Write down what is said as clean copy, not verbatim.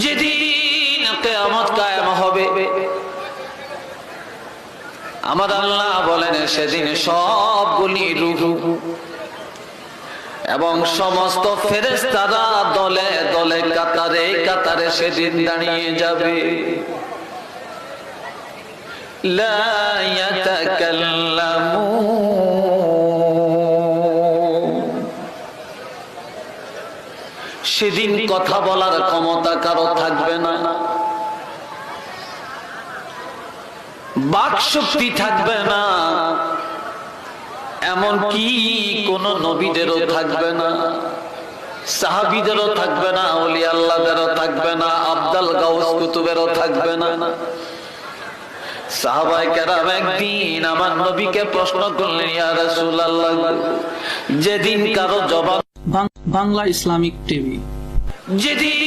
যেদিন কিয়ামত কায়েম হবে, আমার আল্লাহ বলেন সেদিন সবগুলি রূহ এবং সমস্ত ফেরেশতারা দলে দলে কাতারে কাতারে সেদিন দাঁড়িয়ে যাবে। লা ইয়াতাকাল্লামুন, সেদিন কথা বলার ক্ষমতা কারো থাকবে না, বাক শক্তি থাকবে না, এমন কি কোন নবীদেরও থাকবে না, সাহাবীদেরও থাকবে না, ওলি আল্লাহদেরও থাকবে না, আব্দাল গাউস কুতুবেরও থাকবে না। সাহাবায়ে কেরাম একদিন আমার নবীকে প্রশ্ন করলেন, ইয়া রাসূলুল্লাহ, যেদিন কারো জবান বাংলা ইসলামিক টিভি, যেদিন